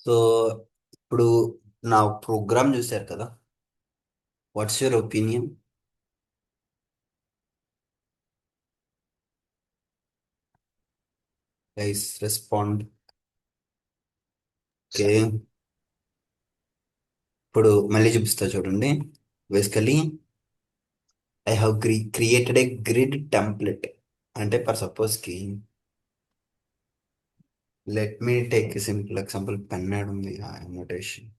So ఇప్పుడు నా program చూశారు కదా. What's your opinion? Guys respond. Okay, ఇప్పుడు మళ్ళీ చూపిస్తా చూడండి. Basically I have created a grid template. అంటే ఫర్ సపోజ్ కి let me take simple example. పెన్ యాడ్ ఉంది నోటేషన్.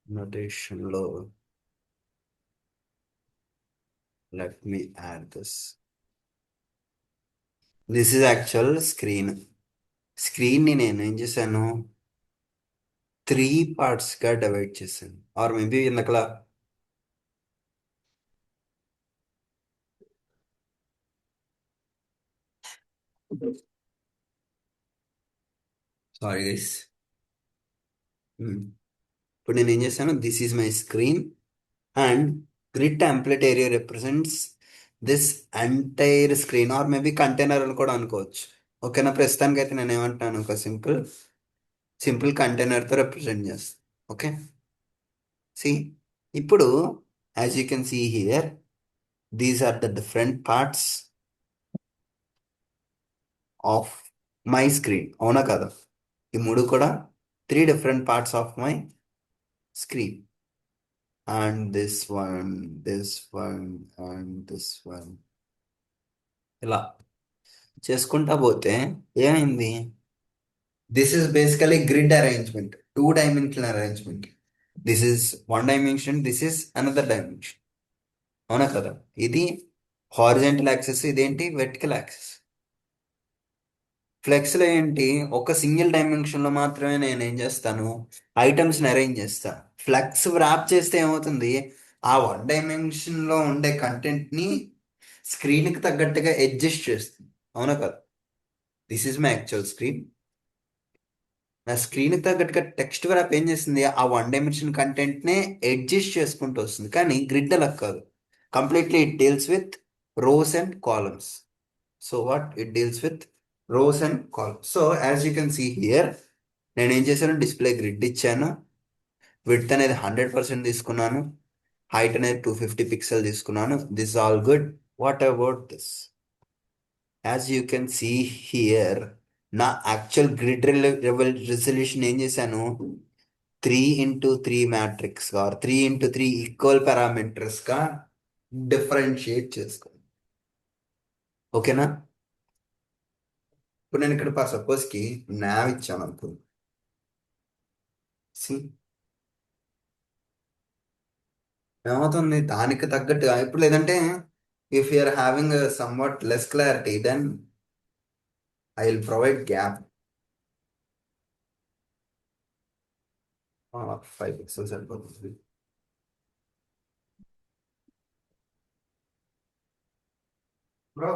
నోటేషన్ లో let me add this is actual screen. Screen ని నేను ఏం చేశాను, త్రీ పార్ట్స్ గా డివైడ్ చేశాను. ఆర్ మేబీ ఇందకలా సారీ గైస్. ఇప్పుడు నేను ఏం చేశాను, this is my screen and grid template area represents this entire screen, or maybe container అని కూడా అనుకోవచ్చు. ఓకేనా, ప్రస్తుతానికి అయితే నేను ఏమంటాను, ఒక సింపుల్ సింపుల్ కంటైనర్తో రిప్రజెంట్ చేస్తాను. ఓకే, సి ఇప్పుడు as you can see here, these are the different parts of my screen. అవునా కదా? ఈ మూడు కూడా three different parts of my screen. And this one, and this one. ఇలా చేసుకుంటా పోతే ఏమైంది? This is basically grid arrangement, two dimensional arrangement. This is one dimension, this is another dimension. అవునా కదా? ఇది హారిజెంటల్ యాక్సెస్, ఇదేంటి వెర్టికల్ యాక్సెస్. ఫ్లెక్స్లో ఏంటి, ఒక సింగిల్ డైమెన్షన్లో మాత్రమే నేను ఏం చేస్తాను, ఐటమ్స్ని అరేంజ్ చేస్తాను. ఫ్లెక్స్ వ్రాప్ చేస్తే ఏమవుతుంది, ఆ వన్ డైమెన్షన్లో ఉండే కంటెంట్ని స్క్రీన్కి తగ్గట్టుగా అడ్జస్ట్ చేస్తుంది. అవునా కదా? This is my actual screen. నా స్క్రీన్కి తగ్గట్టుగా టెక్స్ట్ వ్రాప్ ఏం చేస్తుంది, ఆ వన్ డైమెన్షన్ కంటెంట్నే అడ్జస్ట్ చేసుకుంటూ వస్తుంది. కానీ గ్రిడ్ అలా కాదు. Completely it deals with rows and columns. So what it deals with rows and columns. So as you can see here, నేను ఏం చేశాను, డిస్ప్లే గ్రిడ్ ఇచ్చాను. విడ్త్ అనేది 100% తీసుకున్నాను. హైట్ అనేది 250 పిక్సెల్ తీసుకున్నాను. This all good. What about this? As you can see here, నా actual grid resolution ఏం చేశాను, 3x3 మ్యాట్రిక్స్గా ఆర్ 3x3 ఈక్వల్ పారామీటర్స్గా డిఫరెన్షియేట్ చేసుకోండి. ఓకేనా? ఇప్పుడు నేను ఇక్కడ ఫర్ సపోజ్కి నావ్ ఇచ్చాను అనుకో. See, ఏమవుతుంది దానికి తగ్గట్టుగా. ఇప్పుడు లేదంటే if you're having somewhat less clarity, then I will provide gap. 5 pixels సరిపోతుంది bro.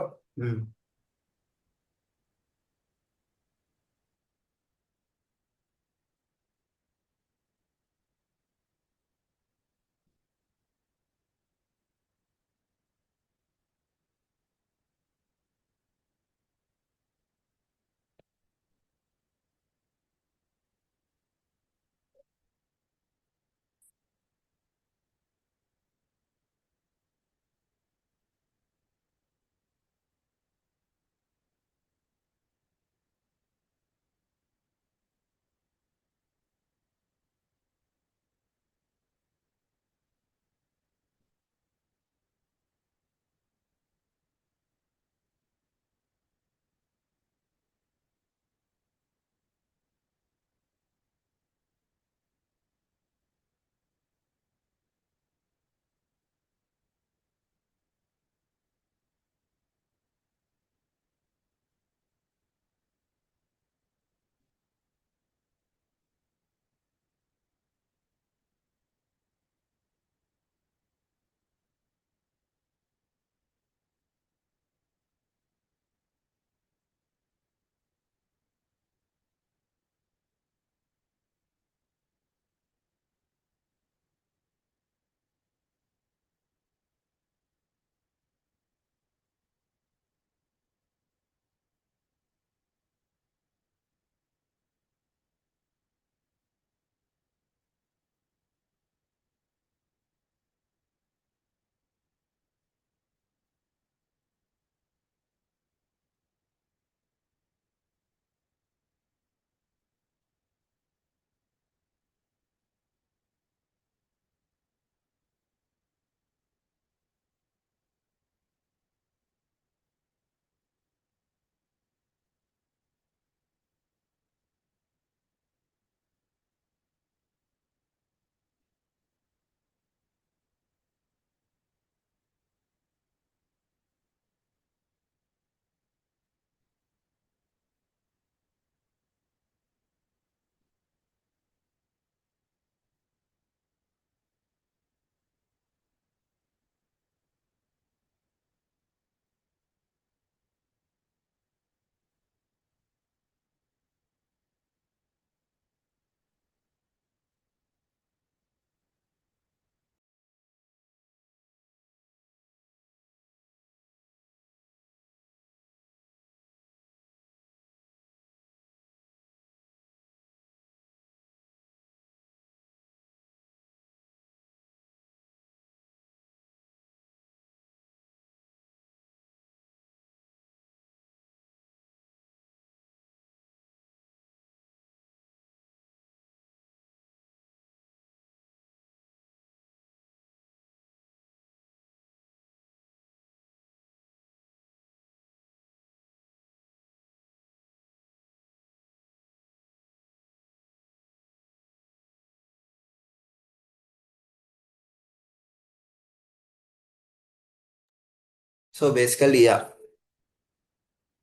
So basically yeah,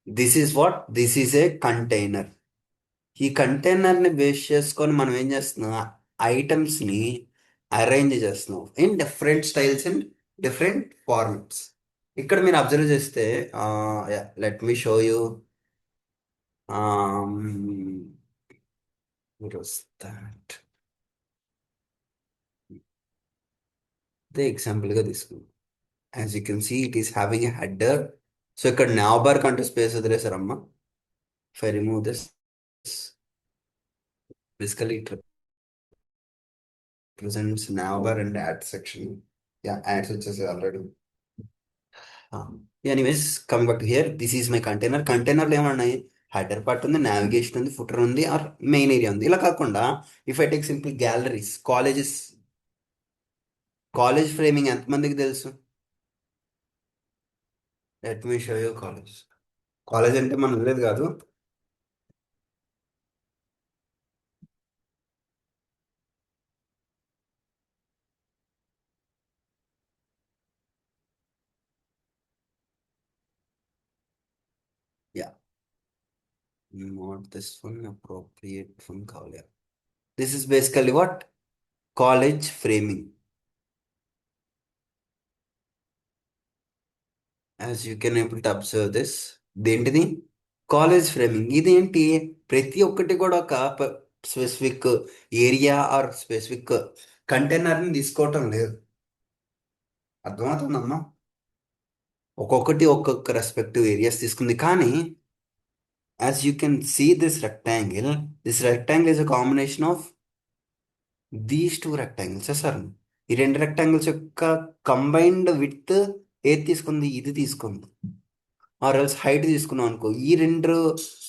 this is a container. ఈ కంటైనర్ని బేస్ చేసుకొని మనం ఏం చేస్తున్నాం, ఐటమ్స్ని అరేంజ్ చేస్తున్నాం in different styles and different formats. ఇక్కడ మీరు అబ్జర్వ్ చేస్తే, let me show you that అదే ఎగ్జాంపుల్గా తీసుకుందాం. As you can see it is having a header. So ఇక్కడ నావ్ బార్ కంటూ స్పేస్ వదిలేసారమ్మా. If I remove this, basically it represents nav bar and ad section. Yeah, ads వచ్చేసి already. Anyways, coming back to here, this is my container. కంటైనర్లో ఏమన్నాయి, header part ఉంది, navigation ఉంది, footer ఉంది, or main area ఉంది. ఇలా కాకుండా if I take simple galleries, collages, collage framing ఎంతమందికి తెలుసు? Let me show you collage. Collage అంటే మనం లేదు కాదు. Yeah, not this one, appropriate one కావాలి. This is basically what, collage framing. As you can able to observe this. దేంటిది? Collage framing. ఇదేంటి, ప్రతి ఒక్కటి కూడా ఒక స్పెసిఫిక్ ఏరియా ఆర్ స్పెసిఫిక్ కంటైనర్ని తీసుకోవటం లేదు. అర్థమవుతుందమ్మా? ఒక్కొక్కటి ఒక్కొక్క రెస్పెక్టివ్ ఏరియాస్ తీసుకుంది. కానీ as you can see this rectangle is a combination of these two rectangles sir. ఈ రెండు రెక్టాంగిల్స్ యొక్క కంబైన్డ్ విడ్త్ ఏది తీసుకుంది, ఇది తీసుకుంది. ఆర్ ఎల్స్ హైట్ తీసుకున్నాం అనుకో, ఈ రెండు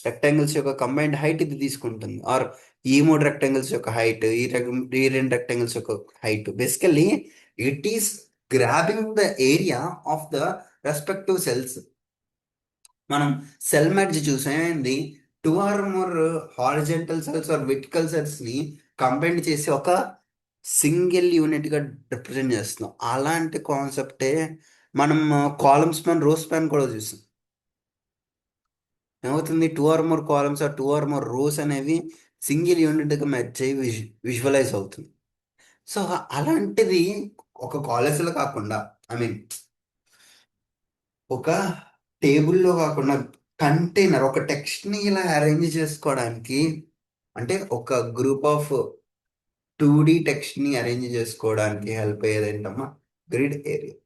రెక్టాంగిల్స్ యొక్క కంబైన్డ్ హైట్ ఇది తీసుకుంటుంది. ఆర్ ఈ మూడు రెక్టాంగిల్స్ యొక్క హైట్, ఈ రెండు రెక్టాంగిల్స్ యొక్క height. Basically it is grabbing the area of the respective cells. మనం సెల్ మెర్జ్ చూసాం, ఏంది, two or more horizontal cells or vertical cells ని కంబైన్ చేసి ఒక సింగిల్ యూనిట్ గా రిప్రజెంట్ చేస్తున్నాం. అలాంటి కాన్సెప్టే మనం కాలమ్స్ పైన, రోస్ పైన కూడా చూసాం. ఏమవుతుంది, two or more columns or two or more rows అనేవి సింగిల్ యూనిట్గా మెర్జ్ అయ్యి విజువలైజ్ అవుతుంది. సో అలాంటిది ఒక కాలేజీలో కాకుండా, ఐ మీన్ ఒక టేబుల్లో కాకుండా, కంటైనర్, ఒక టెక్స్ట్ని ఇలా అరేంజ్ చేసుకోవడానికి, అంటే ఒక గ్రూప్ ఆఫ్ 2D టెక్స్ట్ని అరేంజ్ చేసుకోవడానికి హెల్ప్ అయ్యేది ఏంటమ్మా, గ్రిడ్ ఏరియా.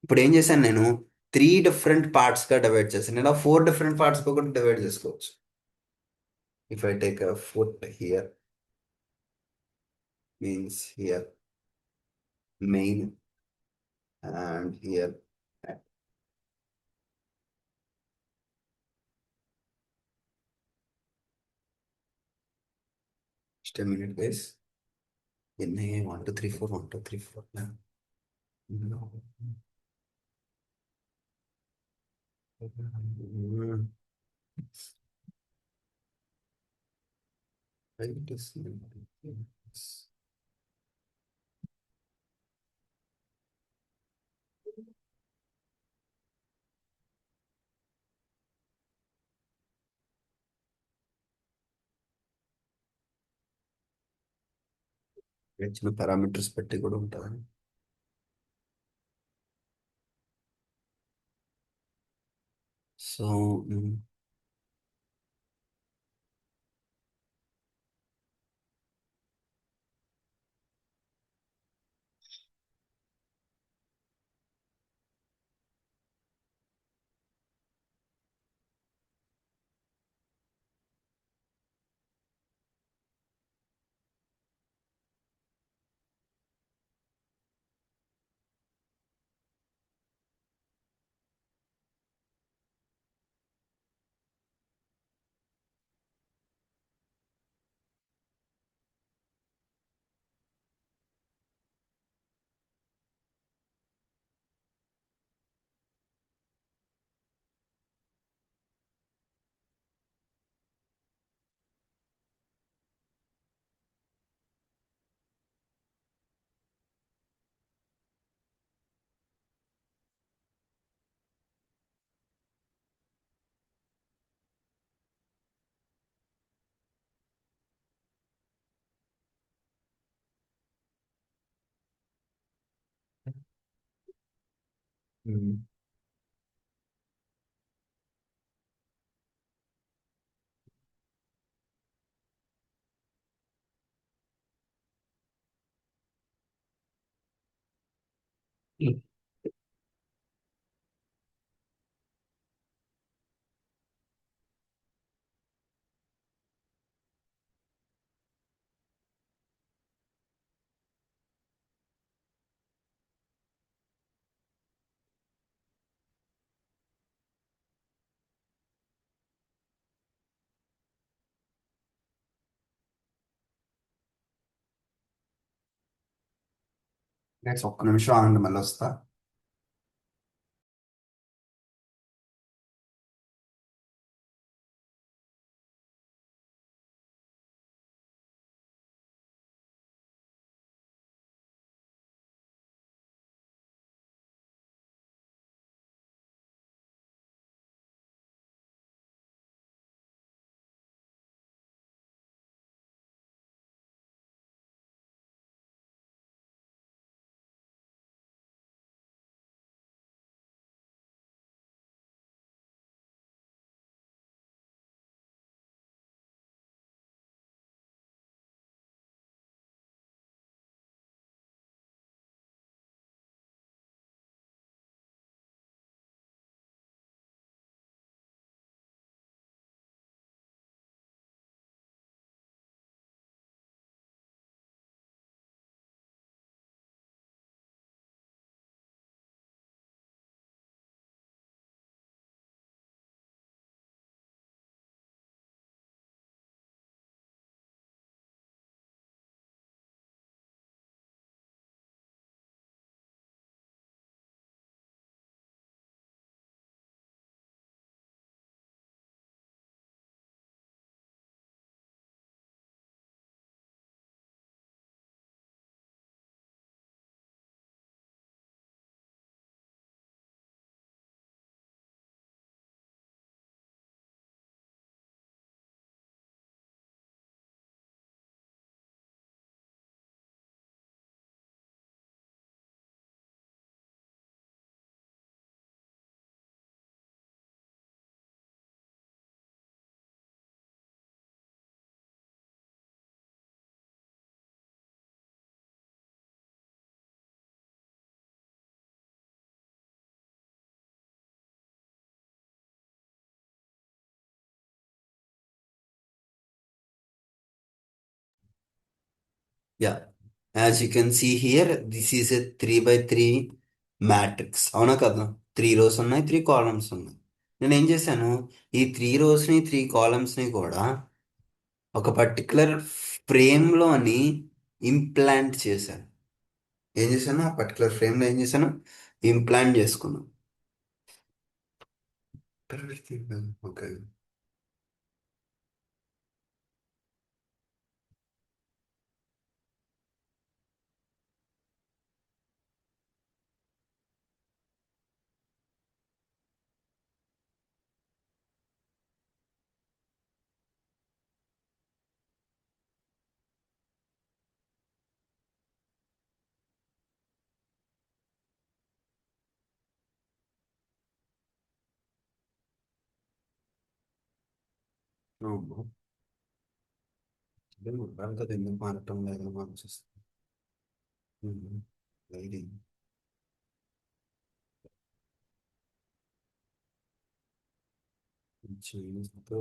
ఇప్పుడు ఏం చేశాను నేను, 3 డిఫరెంట్ పార్ట్స్గా డివైడ్ చేశాను. ఇలా 4 డిఫరెంట్ పార్ట్స్గా కూడా డివైడ్ చేసుకోవచ్చు. If I take a foot here, means here main, and here just a minute guys. In a 1 2 3 4 1 2 3 4 now. No. Right is చిన్న పారామీటర్స్ పెట్టి కూడా ఉంటుంది. సో ఉమ్. Guys, ఒక్క నిమిషం ఆగండి, మళ్ళీ వస్తా. Yeah, as you can see here, this is a 3 by 3 matrix, అవునా కదా? 3 rows ఉన్నాయి, 3 columns ఉన్నాయి. నేను ఏం చేశాను, ఈ 3 rows ని 3 columns ని కూడా ఒక పర్టికులర్ ఫ్రేమ్లోని ఇంప్లాంట్ చేశాను. ఏం చేశాను, ఆ పర్టికులర్ ఫ్రేమ్లో ఏం చేశాను, ఇంప్లాంట్ చేసుకున్నాను. ఓకే. అవును. అదే చెప్పాను కదా, ఎందుకు మారటం లేదని ఆలోచిస్తాను. ఇది చేస్తూ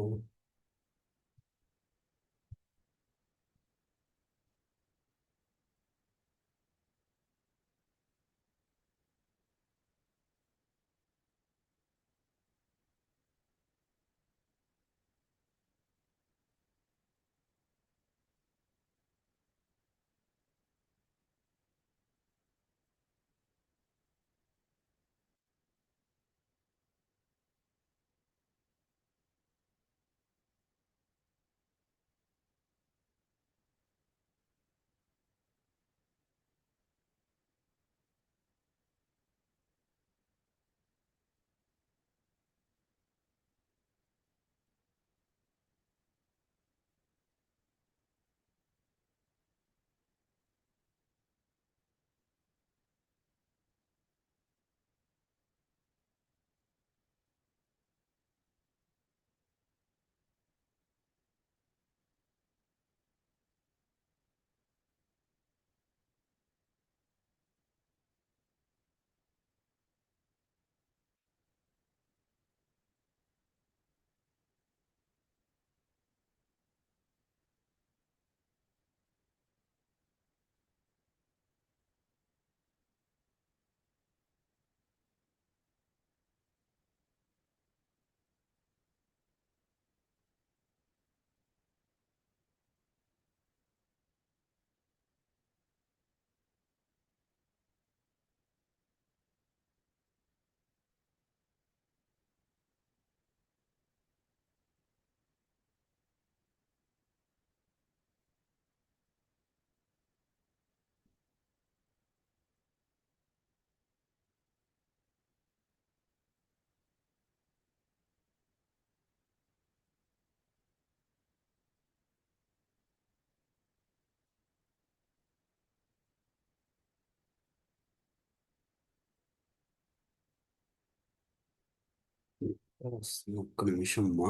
ఒక్క నిమిషం అమ్మా.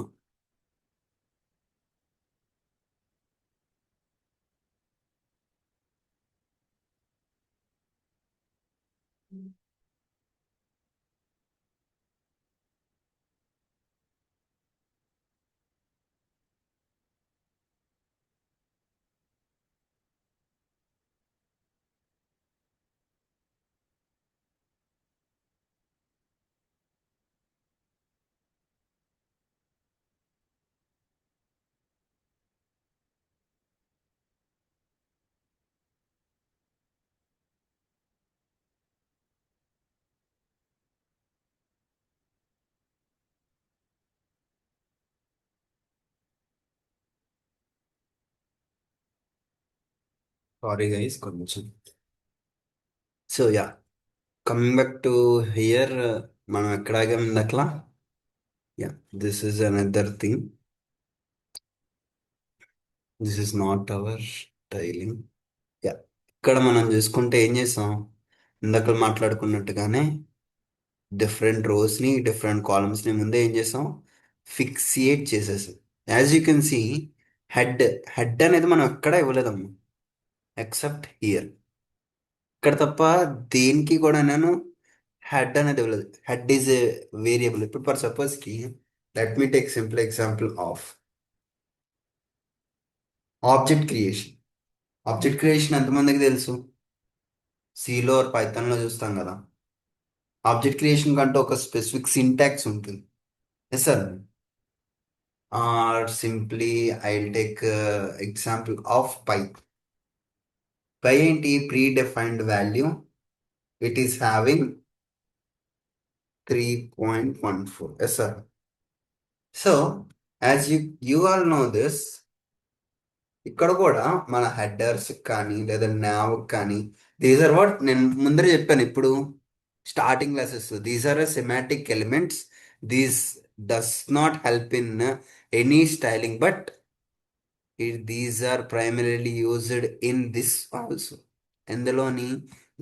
సారీ గైస్ కొంచెం. So yeah, coming back to here, మనం ఎక్కడ ఆగాం ఇందట్లా? Yeah, this is another thing. This is not our tiling. Yeah, ఇక్కడ మనం చూసుకుంటే ఏం చేసాం? ఇందాక మాట్లాడుకున్నట్టుగానే డిఫరెంట్ రోస్ని, డిఫరెంట్ కాలమ్స్ని ముందే ఏం చేసాం? ఫిక్సియేట్ చేసేసాం. As you can see, head head అనేది మనం ఎక్కడ ఇవ్వలేదమ్మా, ఎక్సెప్ట్ హియర్. ఇక్కడ తప్ప దేనికి కూడా నేను హెడ్ అనేది ఇవ్వలేదు. Head is a variable. ఇప్పుడు ఫర్ సపోజ్ కి let me take simple example of object creation. Object creation ఎంతమందికి తెలుసు? సిలో పైథాన్లో చూస్తాం కదా. ఆబ్జెక్ట్ క్రియేషన్ కంటే ఒక స్పెసిఫిక్ సింటాక్స్ ఉంటుంది. Yes sir. Or simply I take example of pi. Pi ఏంటి? Predefined value. It is having 3.14. Yes sir. So as you all know this, ఇక్కడ కూడా మన హెడర్స్ కానీ లేదా nav కానీ, దీస్ ఆర్ వాట్ నేను ముందరే చెప్పాను. ఇప్పుడు starting classes, these are semantic elements. These does not help in any styling, but these are primarily used in this also. ఇందులోని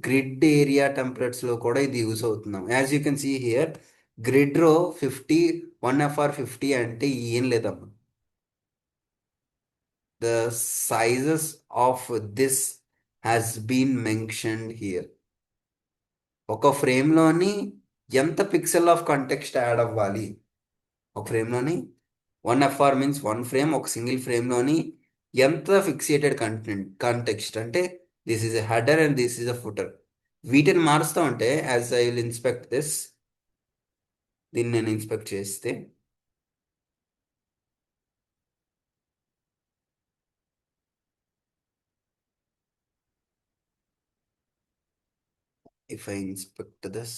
గ్రిడ్ ఏరియా టెంప్లెట్స్ లో కూడా ఇది యూజ్ అవుతున్నాం. As you can see here, grid row 50, 1FR50 అంటే ఏం లేదమ్మా. The sizes of this has been mentioned here. ఒక ఫ్రేమ్లోని ఎంత పిక్సెల్ ఆఫ్ కంటెక్స్ట్ యాడ్ అవ్వాలి? ఒక ఫ్రేమ్లోని 1FR మీన్స్ వన్ ఫ్రేమ్. ఒక సింగిల్ ఫ్రేమ్లోని ఎంత ఫిక్సియేటెడ్ కాంటెక్స్ట్ అంటే this is a header and this is a footer. వీటిని మారుస్తూ ఉంటే, as I will inspect this, దీన్ని నేను ఇన్స్పెక్ట్ చేస్తే, if I inspect this,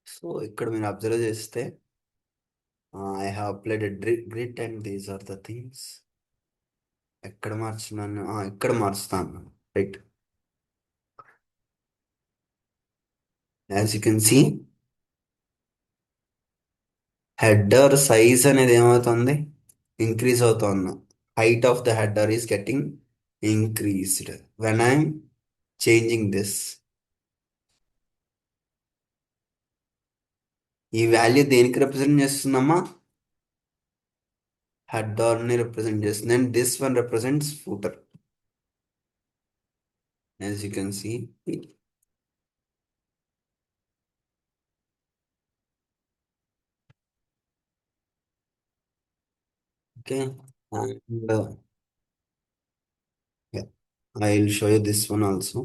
so ఇక్కడ మీరు అబ్జర్వ్ చేస్తే, I have applied a grid and these are the things. ఎక్కడ మార్చున్నాను? ఇక్కడ మారుస్తాను. Right. As you can see, header size అనేది ఏమవుతుంది? ఇంక్రీజ్ అవుతుంది. Height of the header is getting increased when I'm changing this. ఈ వాల్యూ దేనికి రిప్రజెంట్ చేస్తుందమ్మా? హెడర్ని రిప్రజెంట్ చేస్తుంది. And this one represents footer. As you can see, okay. And I will show you this one also.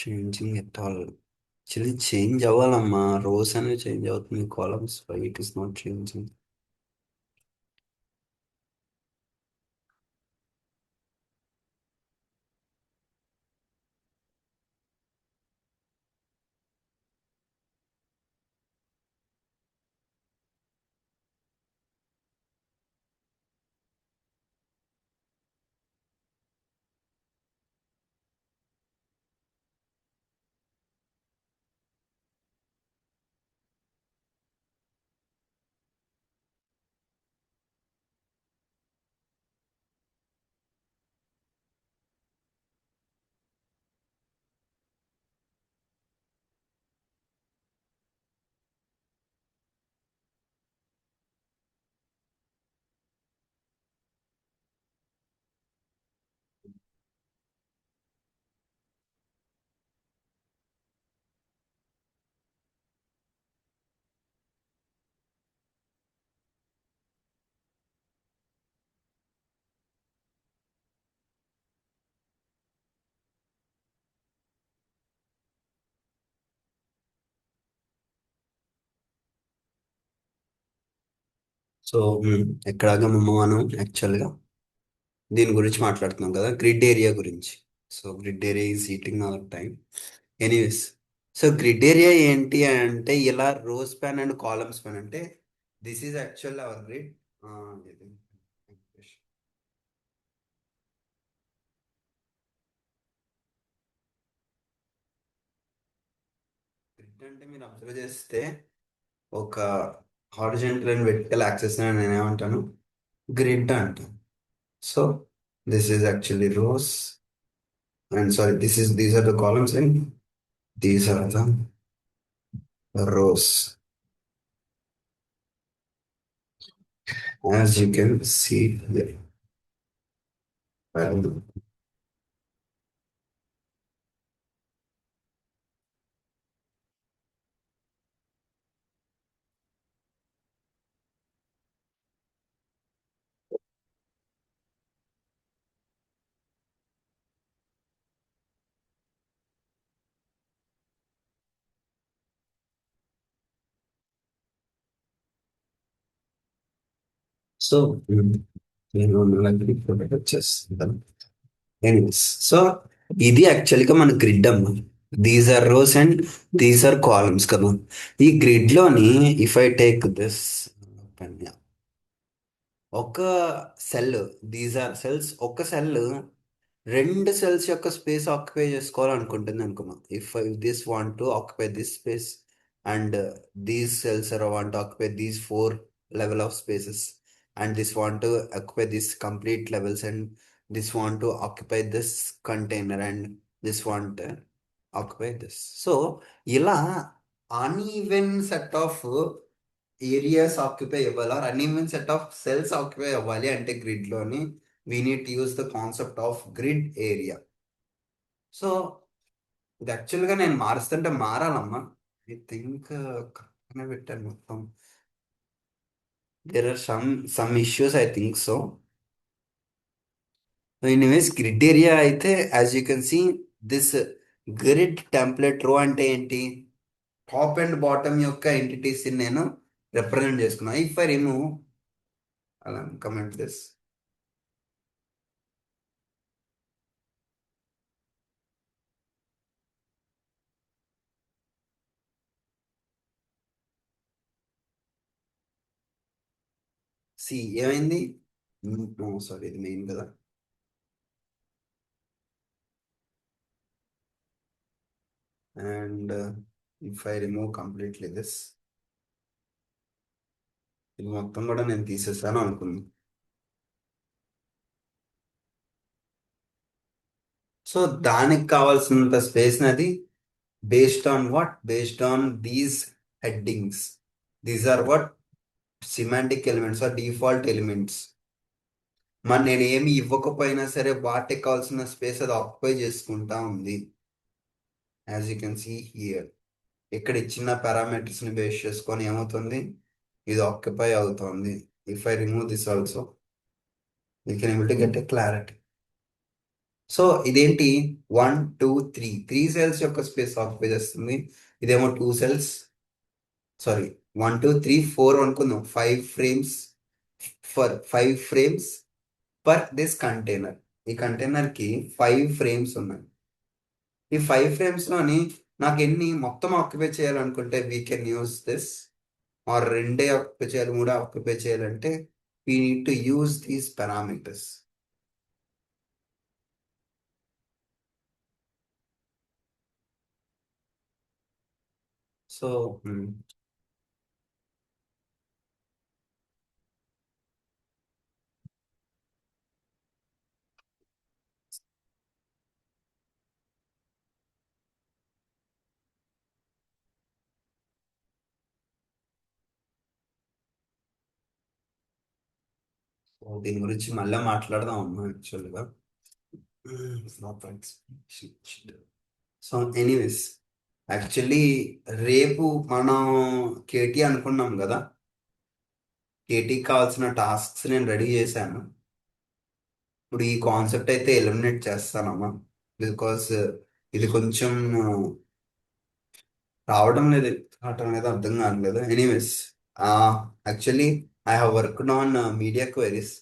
Changing at all. Actually change అవ్వాలమ్మా, rows అనేవి change అవుతుంది, columns why it is not changing. So ఎక్కడాగా మనం యాక్చువల్గా దీని గురించి మాట్లాడుతున్నాం కదా, grid area గురించి. So grid area is eating our time. Anyways, so grid area ఏంటి అంటే ఇలా rows span and columns span అంటే this is actual our grid. Grid అంటే మీరు అబ్జర్వ్ చేస్తే ఒక హారిజెంటల్ అండ్ వెర్టికల్ యాక్సెస్ అని నేను ఏమంటాను, గ్రిడ్ అంటాను. So this is actually rows and sorry, these are the columns and these are the rows, as you can see here. And so నేను అలాంటివి ప్రొటెక్ట్ చేస్తుంటాను. ఎనీవేస్, సో ఇది యాక్చువల్గా మన గ్రిడ్ అమ్మ. These are rows and these are columns కదా. ఈ grid లోని ఇఫ్ ఐ టేక్ దిస్ ఒక సెల్, దీస్ ఆర్ సెల్స్, ఒక సెల్ రెండు సెల్స్ యొక్క స్పేస్ ఆక్యుపై చేసుకోవాలనుకుంటుంది అనుకున్నాం. If this want to occupy this space and these cells are want to occupy these four level of spaces and this want to occupy this complete levels and this want to occupy this container and this want occupy this. So ఇలా uneven set of areas occupy అవ్వాలి or uneven set of cells occupy అవ్వాలి అంటే grid లోని we need to use the concept of grid area. So ఇది యాక్చువల్గా నేను మారుస్తుంటే మారాలమ్మా. I think కరెక్ట్గానే పెట్టాను మొత్తం. There are some issues I think so. Anyways grid area అయితే as you can see this grid template row అంటే ఏంటి, టాప్ అండ్ బాటమ్ యొక్క ఎంటిటీస్ నేను రిప్రజెంట్ చేసుకున్నాను. ఇఫ్ ఐ రిమూవ్ అలా కమెంట్ దిస్, సి ఏమైంది, సారీ ఇది మెయిన్ కదా. And if I remove completely this, ఇది మొత్తం కూడా నేను తీసేసాను అనుకున్నాను. సో దానికి కావాల్సినంత స్పేస్ నది based on what, based on these headings. These are what semantic elements are default elements. మరి నేను ఏమి ఇవ్వకపోయినా సరే వాటికి కావాల్సిన స్పేస్ అది ఆక్యుపై చేసుకుంటా ఉంది. As you can see here, ఇక్కడ ఇచ్చిన పారామీటర్స్ ని బేస్ చేసుకొని ఏమవుతుంది, ఇది ఆక్యుపై అవుతుంది. If I remove this also you can able to get a clarity. So ఇదేంటి, one two three, three cells యొక్క స్పేస్ ఆక్యుపై చేస్తుంది. ఇదేమో two cells, sorry, one two three four అనుకుందాం, five frames for five frames per this container. ఈ container కి five frames ఉన్నాయి. ఈ five frames లోని నాకు ఎన్ని మొత్తం ఆక్యుపై చేయాలనుకుంటే we can use this, or రెండే ఆక్యుపై చేయాలి, మూడే ఆక్యుపై చేయాలంటే we need to use these parameters. So దీని గురించి మళ్ళీ మాట్లాడదాం అమ్మా యాక్చువల్గా. సో ఎనీవేస్, యాక్చువల్లీ రేపు మనం కేటీ అనుకున్నాం కదా. కేటీకి కావాల్సిన టాస్క్స్ నేను రెడీ చేశాను. ఇప్పుడు ఈ కాన్సెప్ట్ అయితే ఎలిమినేట్ చేస్తానమ్మా, బికాస్ ఇది కొంచెం రావడం లేదు, రావటం లేదు, అర్థం కావట్లేదు. Anyways actually I have worked on media queries.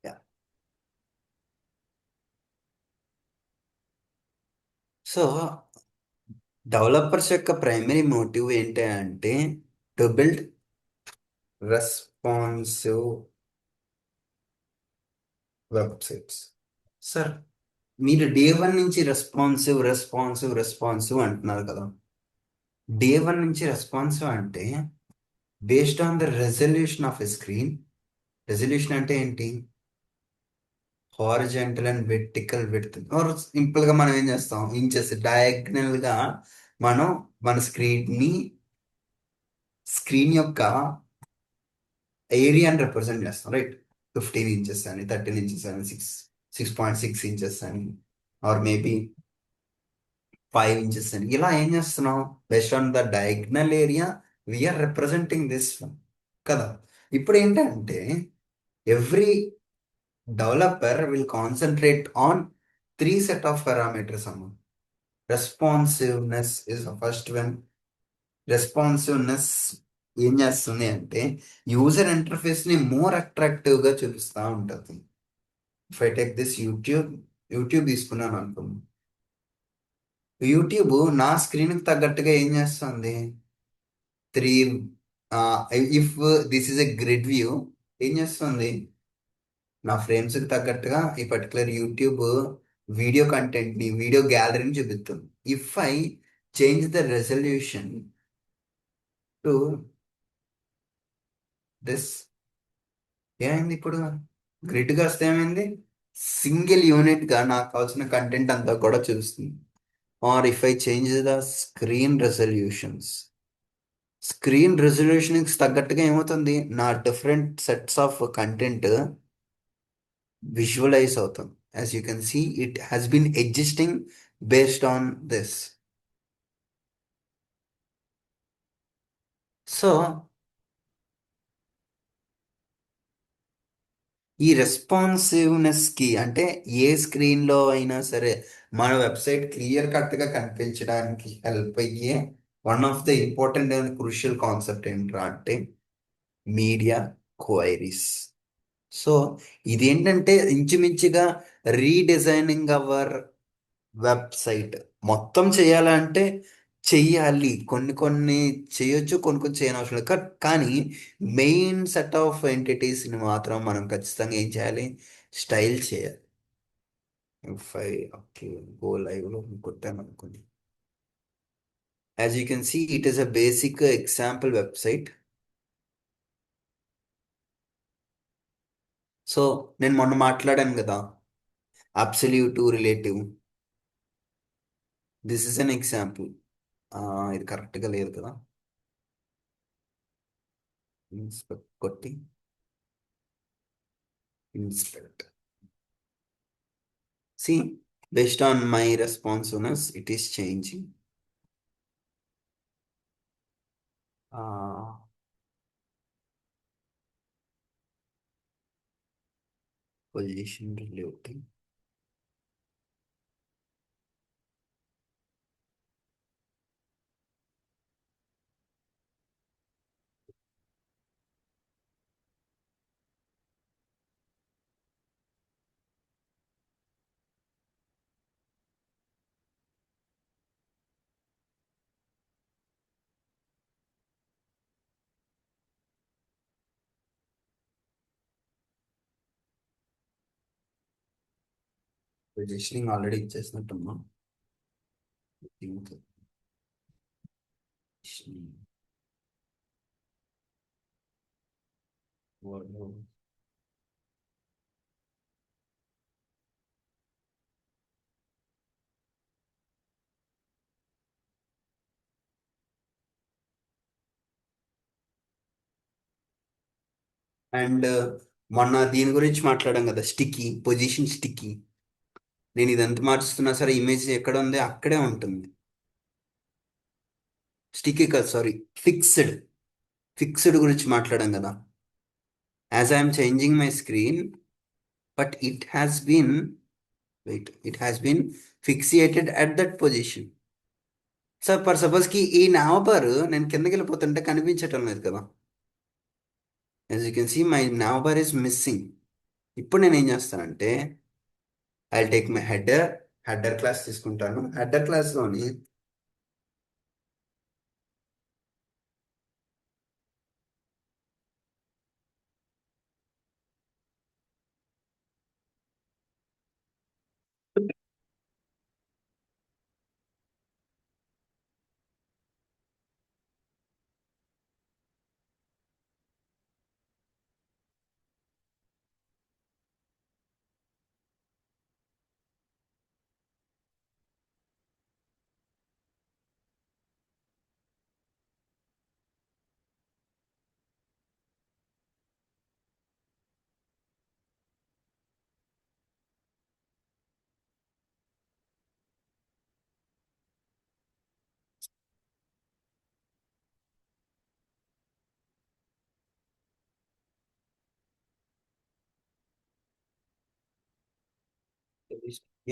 Yeah. So developers యొక్క ప్రైమరీ మోటివ్ ఏంటి అంటే to build responsive websites. Sir, మీరు డే 1 నుంచి రెస్పాన్సివ్ అంటున్నారు కదా. డే 1 నుంచి రెస్పాన్సివ్ అంటే based on the resolution of a screen. Resolution అంటే ఏంటి? Horizontal and vertical width. Simple గా మనం ఏం చేస్తాం, ఇంచెస్ డయాగ్నల్ గా మనం మన స్క్రీన్ యొక్క ఏరియాని రిప్రజెంట్ చేస్తాం, రైట్? 15 ఇంచెస్ అని, 13 ఇంచెస్ అని, 6.6 ఇంచెస్ అని, ఆర్ మేబీ 5 ఇంచెస్ అని, ఇలా ఏం చేస్తున్నాం? Best on the diagonal area we're representing this కదా. ఇప్పుడు ఏంటంటే every developer will concentrate on three set of parameters అమ్మ. Responsiveness is first one. Responsiveness ఏం చేస్తుంది అంటే యూజర్ ఇంటర్ఫేస్ ని మోర్ అట్రాక్టివ్ గా చూపిస్తూ ఉంటుంది. If I take this YouTube తీసుకున్నాను అనుకోండి. యూట్యూబ్ నా స్క్రీన్ కి తగ్గట్టుగా ఏం చేస్తుంది? Three if this is a grid view, ఏం చేస్తుంది? నా ఫ్రేమ్స్ కి తగ్గట్టుగా ఈ పర్టికులర్ యూట్యూబ్ వీడియో గ్యాలరీని చూపిస్తుంది. If I change the resolution to this, ఏమైంది ఇప్పుడు? గ్రిడ్గా వస్తే ఏమైంది? సింగిల్ యూనిట్ గా నాకు కావాల్సిన కంటెంట్ అంతా కూడా చూస్తుంది. Or if I change the screen resolution తగ్గట్టుగా ఏమవుతుంది? నా different sets of content visualize అవుతుంది. As you can see it has been existing based on this. So ఈ రెస్పాన్సివ్నెస్ కి అంటే ఏ స్క్రీన్ లో అయినా సరే మన వెబ్సైట్ క్లియర్ కట్ గా కనిపించడానికి హెల్ప్ అయ్యే one of the important and crucial concept ఏంట్రా అంటే మీడియా క్వైరీస్. సో ఇదేంటంటే ఇంచుమించుగా రీడిజైనింగ్ అవర్ వెబ్సైట్ మొత్తం చేయాలంటే చెయ్యాలి. కొన్ని కొన్ని చేయొచ్చు, కొన్ని కొన్ని చేయనవసరం లేదు. కానీ మెయిన్ సెట్ ఆఫ్ ఎంటిటీస్ని మాత్రం మనం ఖచ్చితంగా ఏం చేయాలి? స్టైల్ చేయాలి. ఫై ఓకే, గో లైవ్లో కొట్టాను అనుకోండి. As you can see it is a basic example website. So నేను మొన్న మాట్లాడాను కదా, absolute relative. This is an example. ఇది కరెక్ట్గా లేదు కదా. ఇన్స్పెక్ట్ కొట్టి inspect. See, based on my responsiveness, it is changing. Uh, Position relative. Positioning already ఇచ్చేసినట్టున్నా. Think positioning. Word. And మొన్న దీని గురించి మాట్లాడాం కదా, స్టిక్కీ పొజిషన్. స్టిక్కీ నేను ఇది ఎంత మార్చుతున్నా సరే ఇమేజ్ ఎక్కడ ఉంది అక్కడే ఉంటుంది. స్టిక్కీ కాదు, సారీ, ఫిక్స్డ్. ఫిక్స్డ్ గురించి మాట్లాడాం కదా. As I'm changing my screen, but it has been, wait, it has been fixated at that position. Sir for suppose కి ఈ నావబార్ నేను కిందకి వెళ్ళిపోతుంటే కనిపించటం లేదు కదా. As you can see my navbar is missing. ఇప్పుడు నేను ఏం చేస్తానంటే I take my header class తీసుకుంటాను. హెడర్ క్లాస్లోని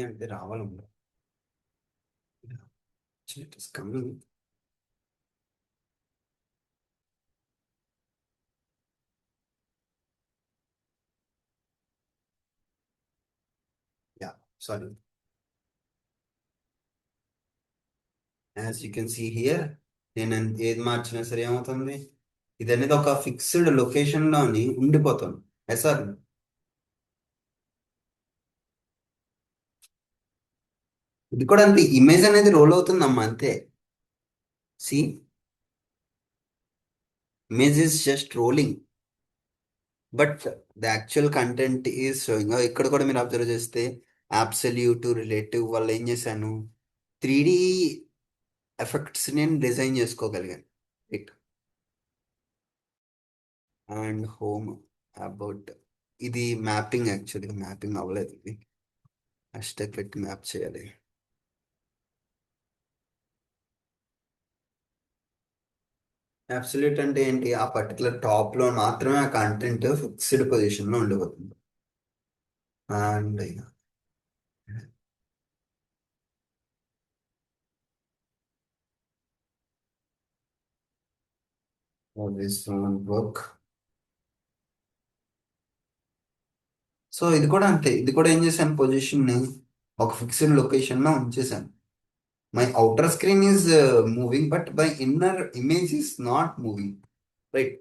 అంటే రావాలి. It is coming. Yeah, sorry. As you can see here, నేను ఏది మార్చినా సరే ఏమవుతుంది, ఇది అనేది ఒక ఫిక్స్డ్ లొకేషన్లోని ఉండిపోతుంది. సార్, ఇది కూడా అంతే, ఇమేజ్ అనేది రోల్ అవుతుందమ్మా అంతే. See, image is just rolling, but the actual content is showing. ఇక్కడ కూడా మీరు అబ్జర్వ్ చేస్తే అబ్సల్యూట్ రిలేటివ్ వల్ల ఏం చేశాను, 3D ఎఫెక్ట్స్ నేను డిజైన్ చేసుకోగలిగాను. రైట్. అండ్ హోమ్ అబౌట్, ఇది మ్యాపింగ్, యాక్చువల్గా మ్యాపింగ్ అవ్వలేదు, ఇది హ్యాష్ట్యాగ్ పెట్టి మ్యాప్ చేయాలి. అబ్సల్యూట్ అంటే ఏంటి, ఆ పర్టికులర్ టాప్ లో మాత్రమే ఆ కంటెంట్ ఫిక్స్డ్ పొజిషన్ లో ఉండిపోతుంది. And this work. సో ఇది కూడా అంతే, ఇది కూడా ఏం చేశాను, పొజిషన్ ని ఒక ఫిక్స్డ్ లొకేషన్ లో ఉంచేసాను. My outer screen is moving, but my inner image is not moving. Right.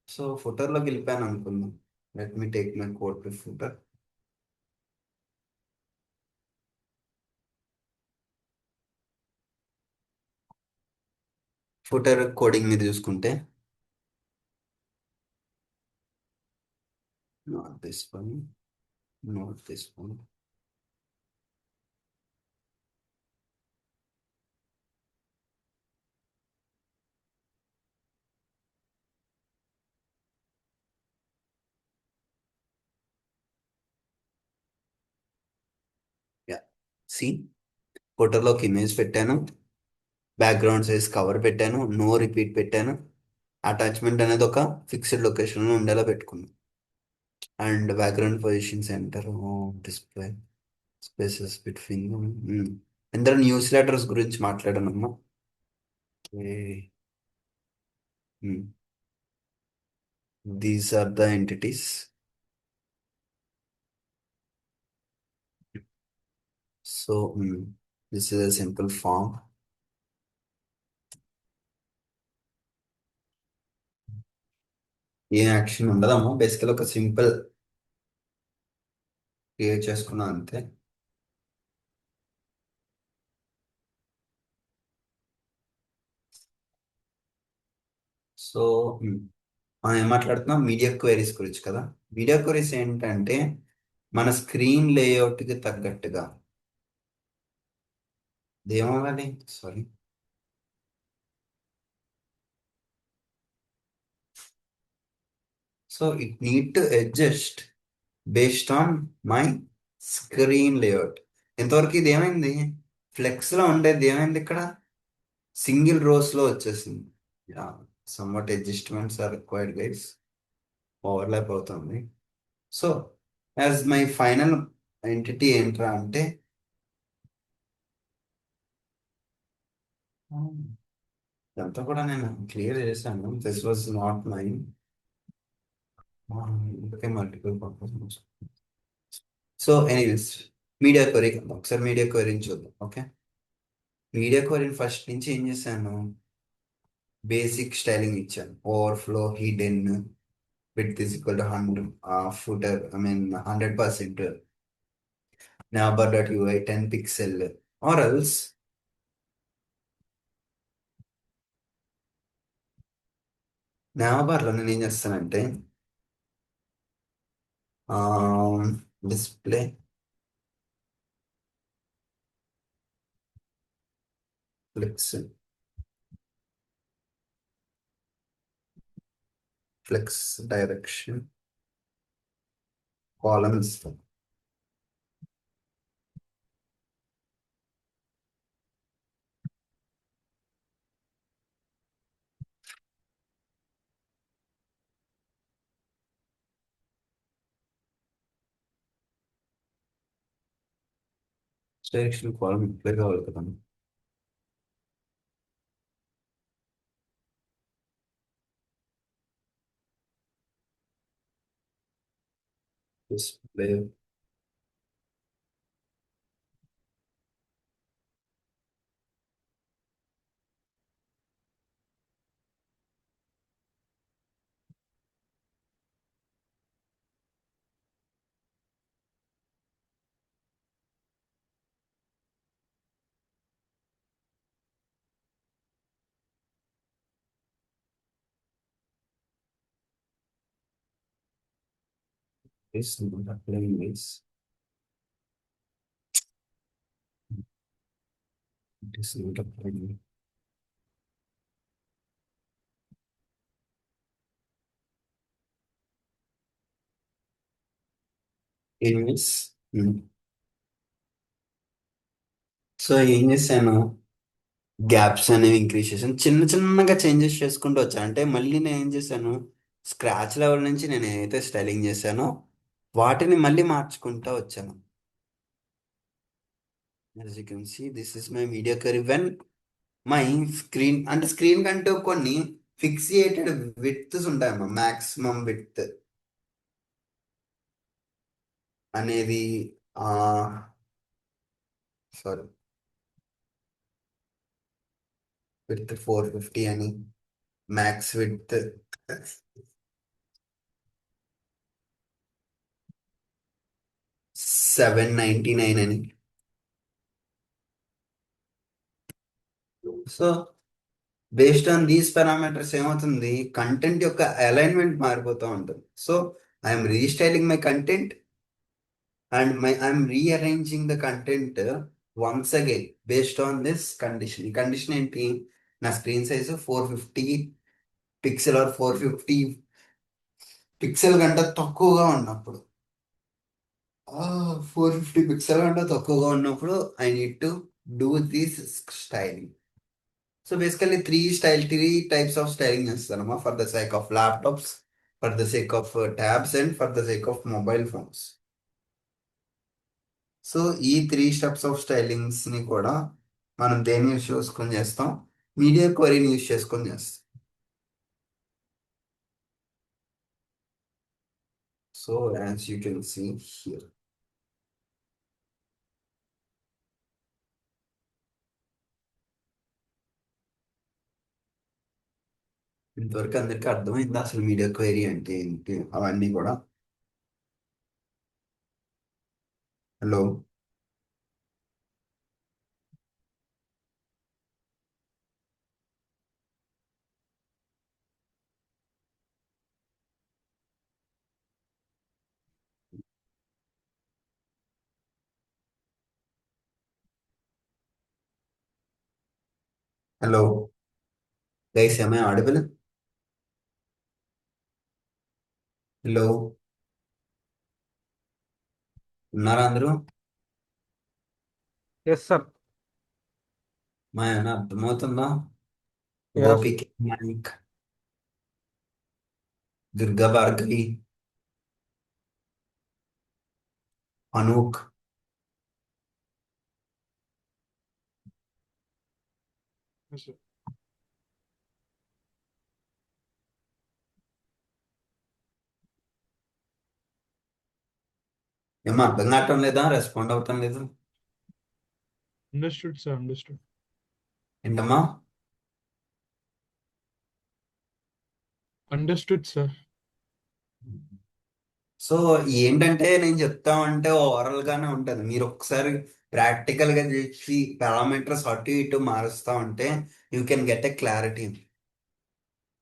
So ఫుటర్లోకి వెళ్ళిపోయాను అనుకుందాం. Let me take my code to footer. Footer coding మీద చూసుకుంటే, not this one, not this one. Yeah, see, ఫోటోలోకి image పెట్టాను, background size cover పెట్టాను, no repeat పెట్టాను, attachment అనేది ఒక ఫిక్స్డ్ లొకేషన్లో ఉండేలా పెట్టుకున్నాను. And background position center, display spaces between. ఇందులో న్యూస్ లెటర్స్ గురించి మాట్లాడానమ్మా. These are the entities. So this is a simple form. ఏ యాక్షన్ ఉండదమ్మా, బేసికల్ ఒక సింపుల్ క్రియేట్ చేసుకున్నాం అంతే. సో మనం ఏం మాట్లాడుతున్నాం, మీడియా క్వైరీస్ గురించి కదా. మీడియా క్వైరీస్ ఏంటంటే మన స్క్రీన్ లేఅవుట్కి తగ్గట్టుగా ఏమవ్వాలి, sorry, so it need to adjust based on my screen layout. ఇంతవరకు ఇది ఏమైంది? ఫ్లెక్స్ లో ఉండేది ఏమైంది ఇక్కడ? సింగిల్ రోస్ లో వచ్చేసింది. Yeah, somewhat adjustments are required guys. Overlap అవుతుంది. So as my final entity ఏంట్రా అంటే, ఇదంతా కూడా నేను క్లియర్ చేశాను. This was not mine. ఇందుకే multiple purpose. So anyways, media query ఒకసారి మీడియా క్వరీని చూద్దాం. ఓకే, మీడియా క్వరీని ఫస్ట్ నుంచి ఏం చేశాను? బేసిక్ స్టైలింగ్ ఇచ్చాను. Overflow hidden width is equal to 100, footer I mean 100%, navbar.ui 10 pixel, or else navbar లో నేను ఏం చేస్తానంటే display flex flex direction column ఇస్తాను. డైరెక్షన్ కాలమ్ ఇట్లే కావాలి కదా. Display is not applying this. It is not applying. Anyways, so ఏం చేశాను? గ్యాప్స్ అనేవి ఇంక్రీజ్ చేశాను. చిన్న చిన్నగా చేంజెస్ చేసుకుంటూ వచ్చాను. అంటే మళ్ళీ నేను ఏం చేశాను? స్క్రాచ్ లెవెల్ నుంచి నేను ఏదైతే స్టైలింగ్ చేశానో వాటిని మళ్ళీ మార్చుకుంటూ వచ్చాను. As you can see, this is my media curve. When my screen అంటే స్క్రీన్ కంటూ కొన్ని ఫిక్సియేటెడ్ విడ్త్స్ ఉంటాయమ్మా. మాక్సిమం విడ్త్ అనేది ఆ సారీ, విడ్త్ 450 అని, మ్యాక్స్ విడ్త్ 799 అని. So based on these parameters ఏమవుతుంది? కంటెంట్ యొక్క అలైన్మెంట్ మారిపోతూ ఉంటుంది. So I'm restyling my content and I'm rearranging the content once again based on this condition. ఈ కండిషన్ ఏంటి? నా screen size 450 pixel or 450 pixel కంటే తక్కువగా ఉన్నప్పుడు, 450 పిక్సెల్ కంటే తక్కువగా ఉన్నప్పుడు I need to do this styling. So basically three types of styling చేస్తానమ్మా. For the sake of laptops, for the sake of tabs and for the sake of mobile phones. So ఈ three steps of stylings ని కూడా మనం దేన్ని use చేసుకొని చేస్తాం? Media క్వరీని use చేసుకొని చేస్తాం. So as you can see here, ఇంతవరకు అందరికీ అర్థమైందా అసలు మీడియా క్వరీ అంటే ఏంటి అవన్నీ కూడా? Hello, hello guys, am I audible? Hello. ఉన్నారా అందరూ? Yes sir. మా ఏమైనా అర్థమవుతుందా? ఎస్. గోపిక నాయక్, దుర్గా భార్గవి, అనూక్. ఏమో అర్థం కావటం లేదా? రెస్పాండ్ అవటం లేదు. Understood sir, understood. ఏంటమ్మా? Understood sir. సో ఏంటంటే నేను చెప్తామంటే ఓవరాల్ గానే ఉంటది. మీరు ఒకసారి ప్రాక్టికల్ గా చేసి పారామీటర్స్ అటు ఇటు మారుస్తా ఉంటే you can get a clarity.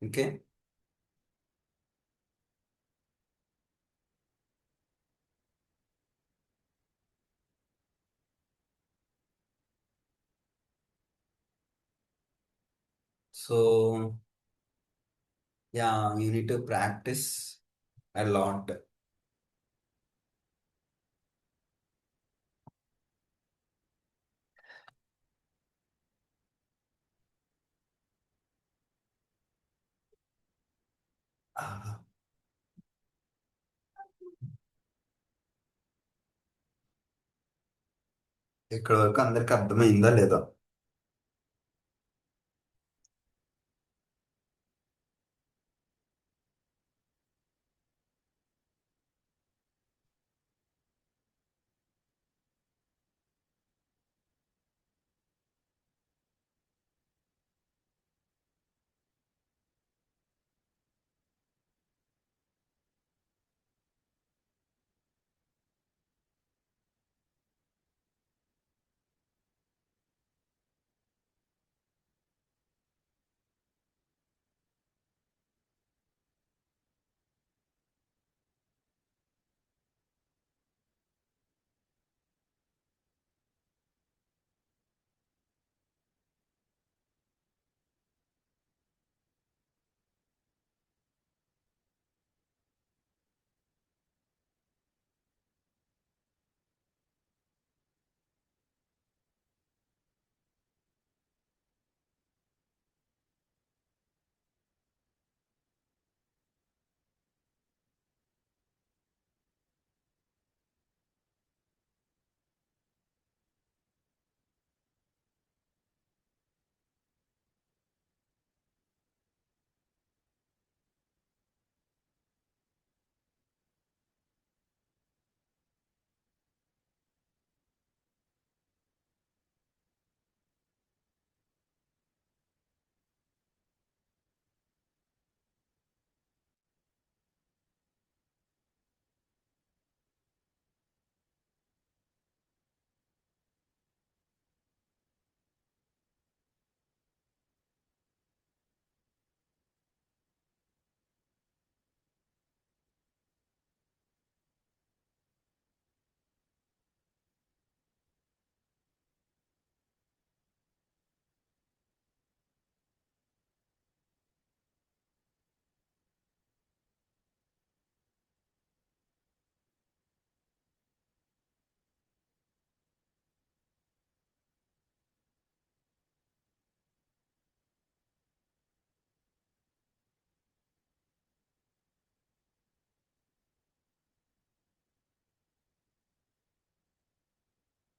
Okay. So yeah, you need to practice a lot. ఇక్కడ వరకు అందరికి అర్థమైందా లేదా?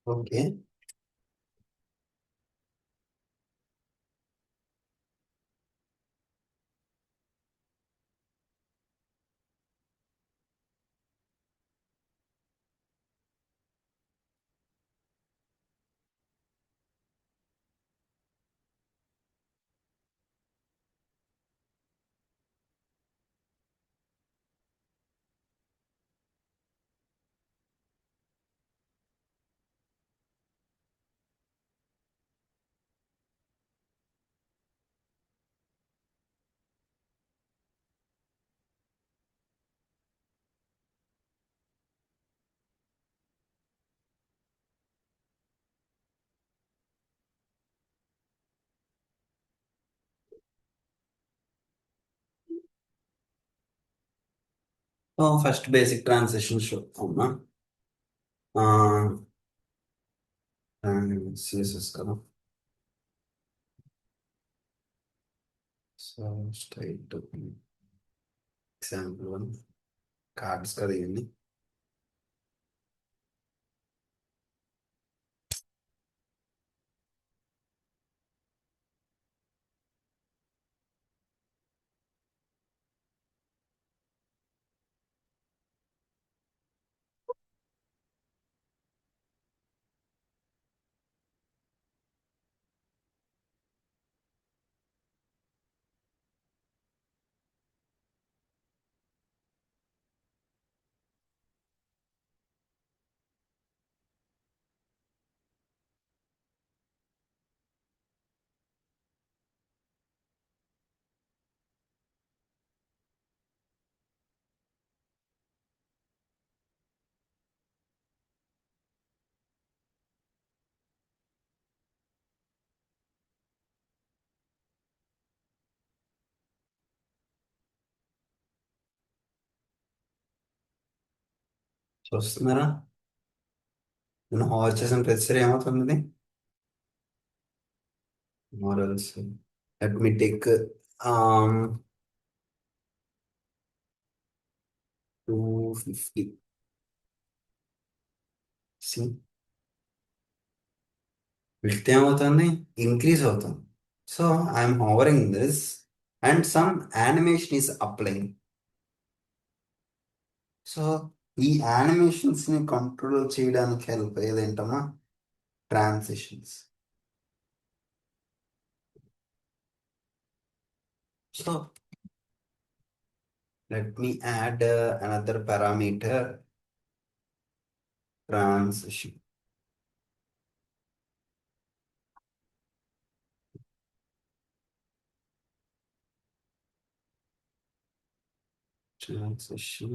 Okay. First basic transition show అవునా? సిఎస్ఎస్ కదా. So straight example one, cards కదా ఇవన్నీ. చూస్తున్నారా? నేను హావర్ చేసిన ప్రతిసారి ఏమవుతుంది? మోరల్స్. Let me take 250. See width ఏమవుతుంది? ఇంక్రీజ్ అవుతుంది. So I'm hovering this and some animation is applying. So ఈ యానిమేషన్స్ ని కంట్రోల్ చేయడానికి హెల్ప్ అయ్యేది ఏంటమ్మా? Transitions. So let me add another parameter, transition. Transition.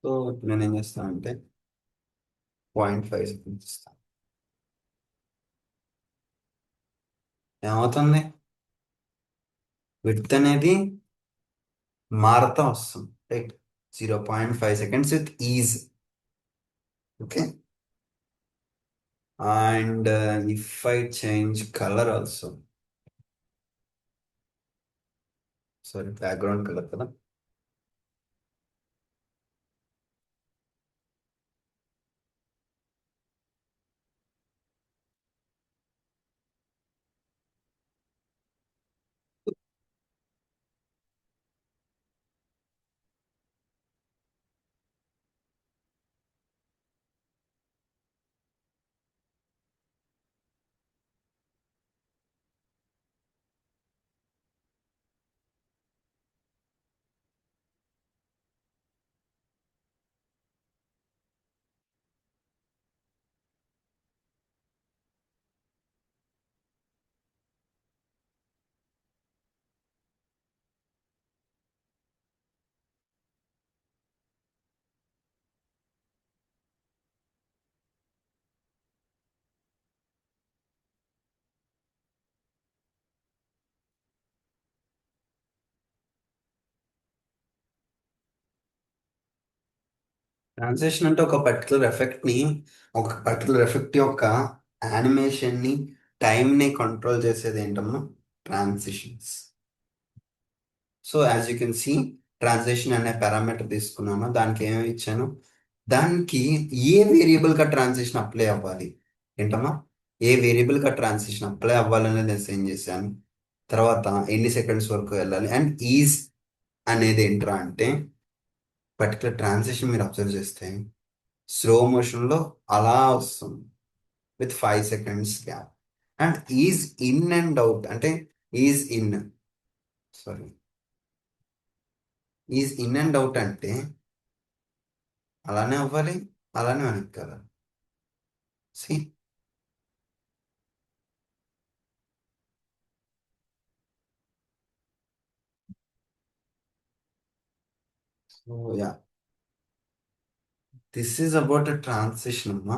So నేను ఏం చేస్తానంటే 0.5 సెకండ్స్ ఇస్తాను. ఏమవుతుంది? విడ్త్ అనేది మారుతా వస్తుంది, right? 0.5 seconds with ease. Okay. And if I change colour also, sorry background colour కదా. ట్రాన్సిషన్ అంటే ఒక పర్టికులర్ ఎఫెక్ట్ యొక్క యానిమేషన్ ని, టైం ని కంట్రోల్ చేసేది ఏంటమ్మా? Transitions. So as you can see, transition అనే పారామీటర్ తీసుకున్నాను, దానికి ఏమి ఇచ్చాను? దానికి ఏ వేరియబుల్ గా ట్రాన్సిషన్ అప్లై అవ్వాలి, ఏంటమ్మా? ఏ వేరియబుల్ గా ట్రాన్సిషన్ అప్లై అవ్వాలనేది డిసైన్ చేశాను. తర్వాత ఎన్ని సెకండ్స్ వరకు వెళ్ళాలి, అండ్ ఈజ్ అనేది ఏంట్రా అంటే, పర్టికులర్ ట్రాన్సిషన్ మీరు అబ్జర్వ్ చేస్తే స్లో మోషన్లో అలా వస్తుంది with 5 seconds gap. And ease in and out అంటే, ease in sorry ease in and out అంటే అలానే అవ్వాలి, అలానే వెనక్కాలి. See. So yeah, this is about a transition అమ్మా.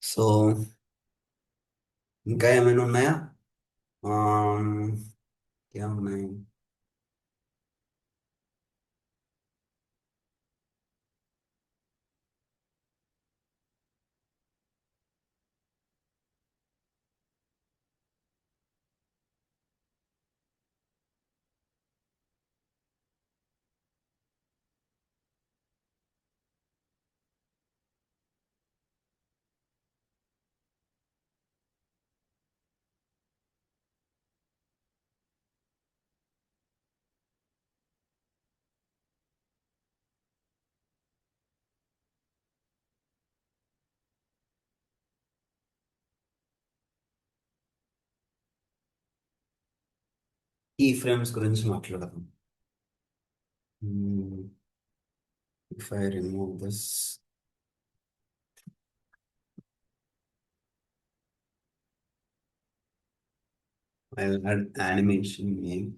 సో ఇంకా ఏమైనా ఉన్నాయా? ఆమ్, ఏమున్నాయి? ఈ ఫ్రేమ్స్ గురించి మాట్లాడదాం. If I remove this, I add animation name.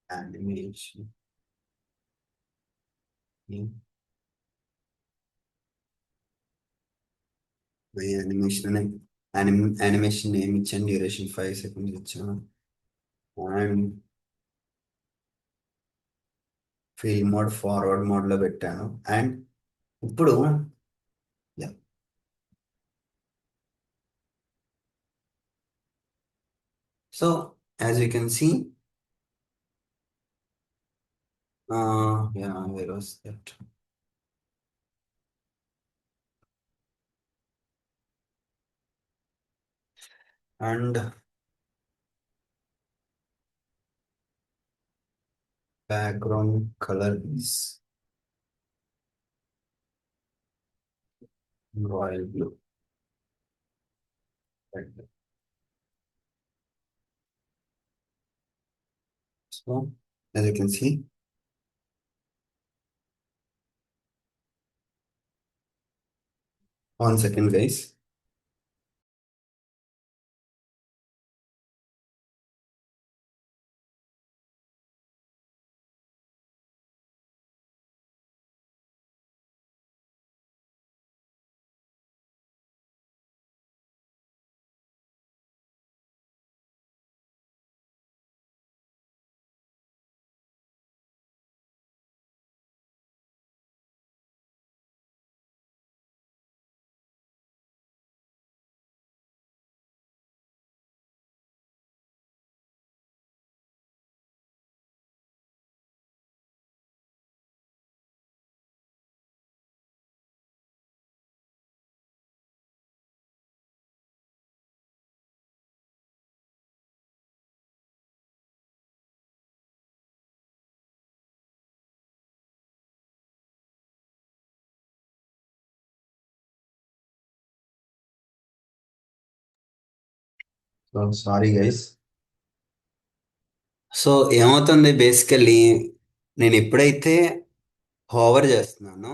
Animation name. Animation animation name ఇచ్చాను, డ్యూరేషన్ 5 సెకండ్స్ ఇచ్చాను, and fill mode forward mode లో పెట్టాను. అండ్ ఇప్పుడు so as you can see, where was that, and background colour is royal blue. So as you can see, 1 second guys. So sorry guys. So ఏమవుతుంది basically, నేను ఎప్పుడైతే hover చేస్తున్నానో,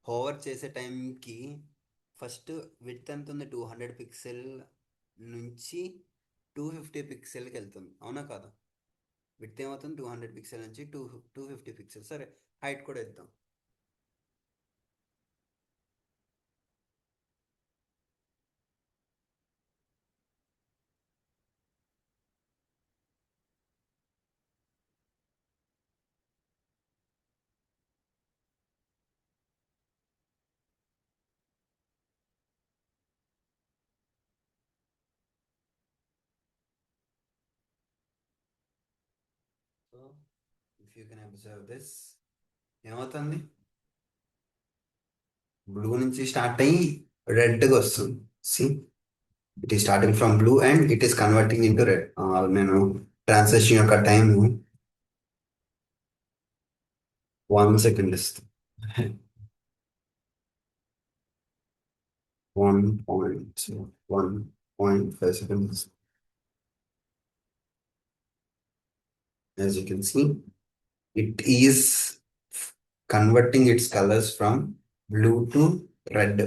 hover చేసే టైంకి first width ఎంత ఉంది, 200 pixel నుంచి 250 పిక్సెల్కి వెళ్తుంది, అవునా కాదా? విడ్త్ ఏమవుతుంది, 200 పిక్సెల్ నుంచి 250 పిక్సెల్. సరే, హైట్ కూడా ఇద్దాం. So if you can observe this, ఏమవుతుంది, బ్లూ నుంచి స్టార్ట్ అయ్యి రెడ్గా వస్తుంది. See, it is starting from blue and it is converting into red. నేను ట్రాన్సాక్షన్ యొక్క టైం 1 సెకండ్ ఇస్తాను. 1.1.5 seconds. As you can see, it is converting its colors from blue to red.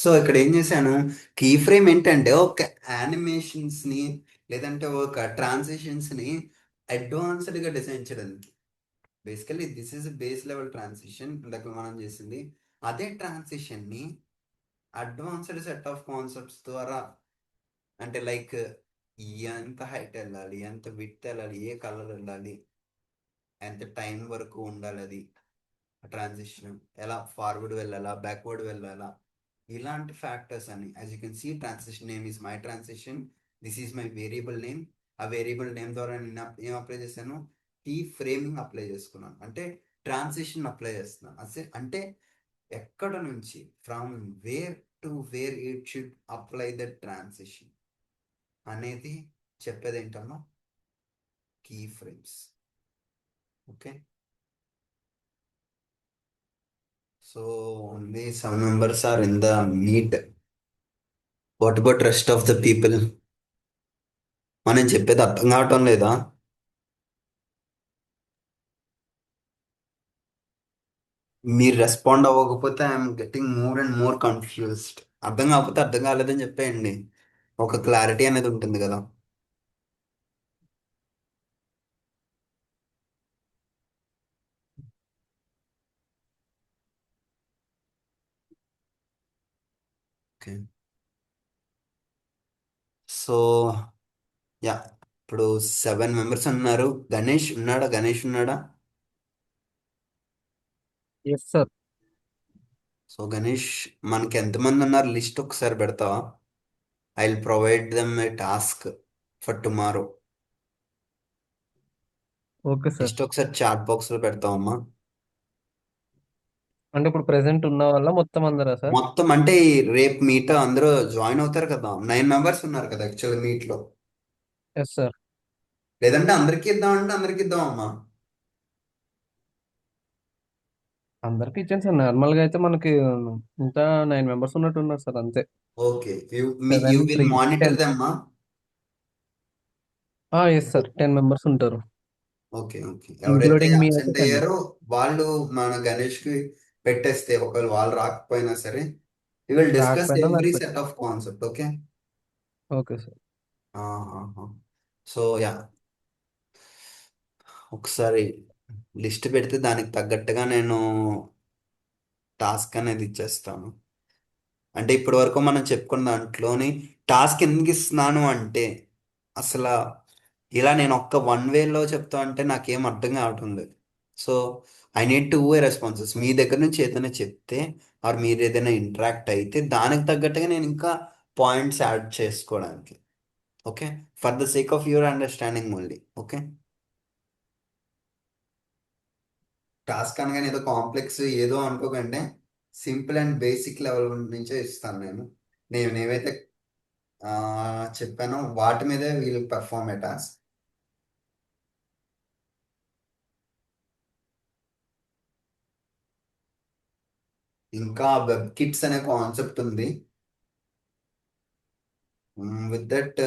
So ఇక్కడ ఏం చేశాను, key frame ఏంటంటే ఒక యానిమేషన్స్ని లేదంటే ఒక ట్రాన్సిషన్స్ని అడ్వాన్స్డ్గా డిజైన్ చేయడానికి. Basically this is base level transition ఇందాక మనం చేసింది. అదే ట్రాన్సిషన్ని అడ్వాన్స్డ్ సెట్ ఆఫ్ కాన్సెప్ట్స్ ద్వారా, అంటే లైక్ ఎంత హైట్ వెళ్ళాలి, ఎంత విడ్త్ వెళ్ళాలి, ఏ కలర్ వెళ్ళాలి, ఎంత టైం వరకు ఉండాలి, అది ట్రాన్సిషన్ ఎలా ఫార్వర్డ్ వెళ్ళాలా, బ్యాక్వర్డ్ వెళ్ళాలా, ఇలాంటి ఫ్యాక్టర్స్ అని. As you can see, transition name is my transition, this is my variable name. ఆ వేరియబుల్ నేమ్ ద్వారా నేను ఏం అప్లై చేశాను, కీ ఫ్రేమింగ్ అప్లై చేసుకున్నాను, అంటే ట్రాన్సిషన్ అప్లై చేస్తున్నాను. అంటే ఎక్కడ నుంచి, from where to where it should apply the transition అనేది చెప్పేది ఏంటన్నా, keyframes. Okay, so only some members are in the meet. What about rest of the people? మనం చెప్పేది అర్థం కావటం లేదా? మీరు రెస్పాండ్ అవ్వకపోతే I'm getting more and more confused. అర్థం కాకపోతే అర్థం కాలేదని చెప్పేయండి, ఒక క్లారిటీ అనేది ఉంటుంది కదా. ఓకే, సో యా, ఇప్పుడు 7 మెంబర్స్ ఉన్నారు. గణేష్ ఉన్నాడా? గణేష్ ఉన్నాడా? Yes sir. సో గణేష్, మనకి ఎంతమంది ఉన్నారు లిస్ట్ ఒకసారి పెడతావా? I will provide them A task for tomorrow. Okay sir. List ఒకసారి చాట్ బాక్స్ లో పెడతావమ్మా? అంటే ఇప్పుడు ప్రెసెంట్ ఉన్న వాళ్ళ మొత్తం అందరా సార్? మొత్తం అంటే రేపు మీట్ అందరూ జాయిన్ అవుతారు కదా, 9 మెంబర్స్ ఉన్నారు కదా యాక్చువల్ మీట్ లో. Yes sir. లేదంటే అందరికి ఇద్దామంటే అందరికి ఇద్దామమ్మా. అందరికి ఇచ్చాను సార్. నార్మల్ గా అయితే మనకి ఇంకా 9 మెంబర్స్ ఉన్నట్టు ఉన్నారు సార్, అంతే. Okay, you seven will three monitor 10. దెమ్మా. ఎస్ సార్, 10 మెంబర్స్ ఉంటారు. ఓకే ఓకే, ఎవరైతే ఇంక్లూడింగ్ మీ అయితే అబ్సెంట్ 10. అయ్యారో వాళ్ళు మన గణేష్ కి పెట్టేస్తే, ఒకవేళ వాళ్ళు రాకపోయినా సరే, వి విల్ డిస్కస్ రాకపోయినా నాకు ఎవ్రీ పెట్టి. Set of concept. Okay. Okay sir. So yeah, ఒకసారి లిస్ట్ పెడితే దానికి తగ్గట్టుగా నేను టాస్క్ అనేది ఇచ్చేస్తాను. అంటే ఇప్పటి వరకు మనం చెప్పుకున్న దాంట్లోని టాస్క్ ఎందుకు ఇస్తున్నాను అంటే, అసలు ఇలా నేను ఒక్క వన్ వేలో చెప్తా అంటే నాకేం అర్థం కావటం లేదు. So I need to way responses మీ దగ్గర నుంచి ఏదైనా చెప్తే, ఆర్ మీరు ఏదైనా ఇంటరాక్ట్ అయితే దానికి తగ్గట్టుగా నేను ఇంకా పాయింట్స్ యాడ్ చేసుకోవడానికి. Okay, for the sake of your understanding only. Okay, task అనగానే ఏదో కాంప్లెక్స్ ఏదో అనుకోకండి, సింపుల్ అండ్ బేసిక్ లెవెల్ నుంచే ఇస్తాను నేను. నేను ఏవైతే ఆ, చెప్పానో వాటి మీదే వీళ్ళు పెర్ఫామ్ ఏ టాస్క్. ఇంకా వెబ్ కిట్స్ అనే కాన్సెప్ట్ ఉంది. With that